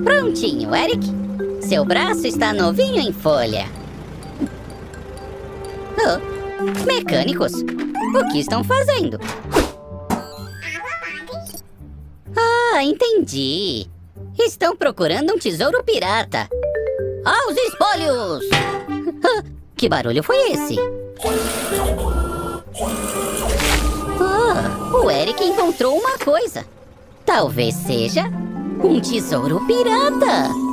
Prontinho, Eric. Seu braço está novinho em folha. Oh, mecânicos, o que estão fazendo? Ah, entendi. Estão procurando um tesouro pirata. Aos espólios! Ah, que barulho foi esse? Ah, o Eric encontrou uma coisa. Talvez seja um tesouro pirata.